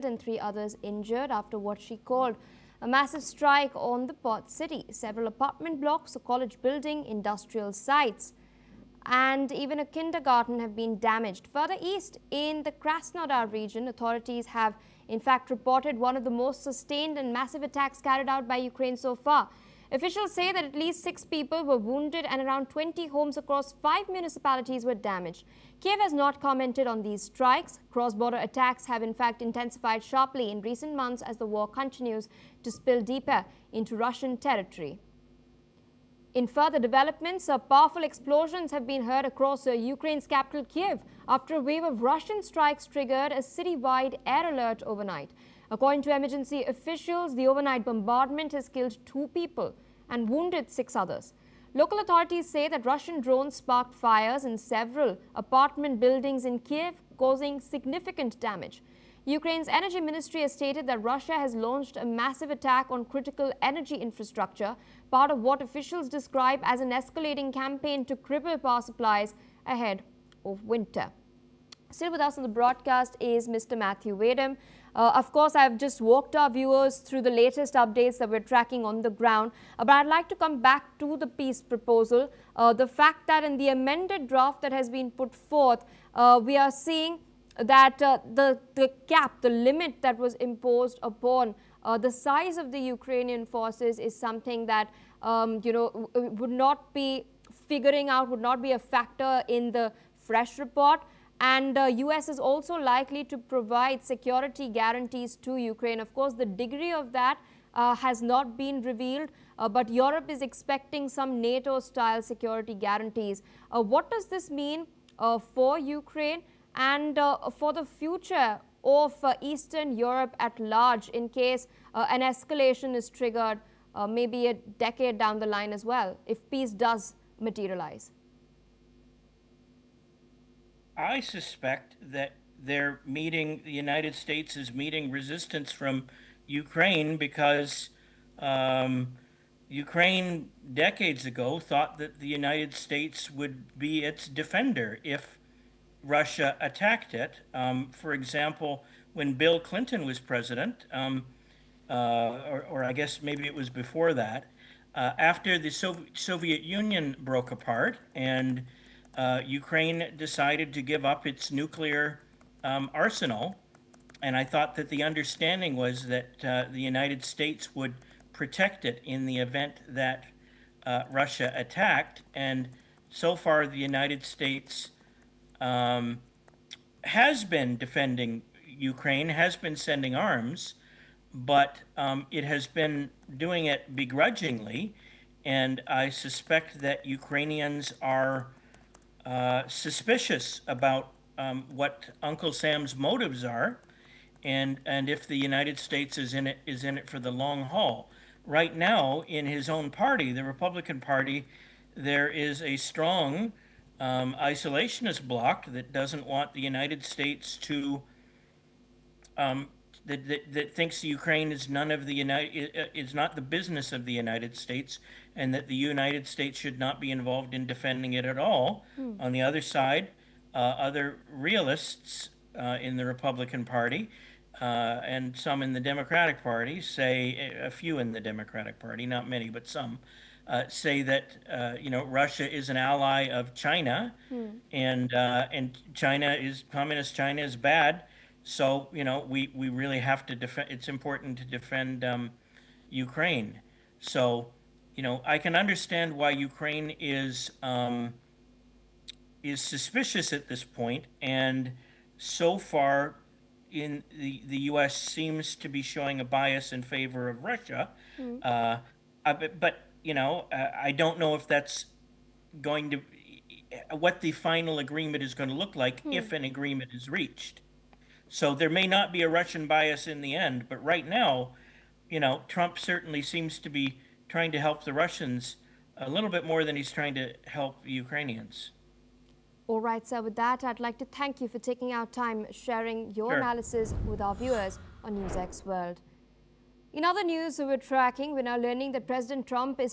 and 3 others injured after what she called a massive strike on the port city. Several apartment blocks, a college building, industrial sites, and even a kindergarten have been damaged. Further east in the Krasnodar region, authorities have in fact reported one of the most sustained and massive attacks carried out by Ukraine so far. Officials say that at least 6 people were wounded and around 20 homes across 5 municipalities were damaged. Kiev has not commented on these strikes. Cross-border attacks have in fact intensified sharply in recent months as the war continues to spill deeper into Russian territory. In further developments, powerful explosions have been heard across Ukraine's capital Kiev after a wave of Russian strikes triggered a citywide air alert overnight. According to emergency officials, the overnight bombardment has killed 2 people and wounded 6 others. Local authorities say that Russian drones sparked fires in several apartment buildings in Kiev, causing significant damage. Ukraine's energy ministry has stated that Russia has launched a massive attack on critical energy infrastructure, part of what officials describe as an escalating campaign to cripple power supplies ahead of winter. Still with us on the broadcast is Mr. Matthew Wadham. Of course, I've just walked our viewers through the latest updates that we're tracking on the ground. But I'd like to come back to the peace proposal. The fact that in the amended draft that has been put forth, we are seeing that the cap, the limit that was imposed upon the size of the Ukrainian forces is something that, would not be figuring out, would not be a factor in the fresh report. And US is also likely to provide security guarantees to Ukraine. Of course, the degree of that has not been revealed, but Europe is expecting some NATO-style security guarantees. What does this mean for Ukraine and for the future of Eastern Europe at large in case an escalation is triggered maybe a decade down the line as well, if peace does materialize? I suspect that the United States is meeting resistance from Ukraine because Ukraine decades ago thought that the United States would be its defender if Russia attacked it. For example, when Bill Clinton was president, or I guess maybe it was before that, after the Soviet Union broke apart and Ukraine decided to give up its nuclear arsenal, and I thought that the understanding was that the United States would protect it in the event that Russia attacked. And so far, the United States has been defending Ukraine, has been sending arms, but it has been doing it begrudgingly. And I suspect that Ukrainians are suspicious about what Uncle Sam's motives are, and if the United States is in it for the long haul. Right now, in his own party, the Republican Party, there is a strong isolationist bloc that doesn't want the United States to that thinks Ukraine is is not the business of the United States, and that the United States should not be involved in defending it at all. On the other side, other realists in the Republican Party and some in the Democratic Party say, a few in the Democratic Party, not many, but some, say that Russia is an ally of China, and communist China is bad. So we really have to defend. It's important to defend Ukraine. So I can understand why Ukraine is suspicious at this point, and so far in the U.S. seems to be showing a bias in favor of Russia. But I don't know if that's going to what the final agreement is going to look like if an agreement is reached. So there may not be a Russian bias in the end, but right now, Trump certainly seems to be trying to help the Russians a little bit more than he's trying to help Ukrainians. All right, sir. With that, I'd like to thank you for taking our time sharing your analysis with our viewers on NewsX World. In other news we're tracking, we're now learning that President Trump is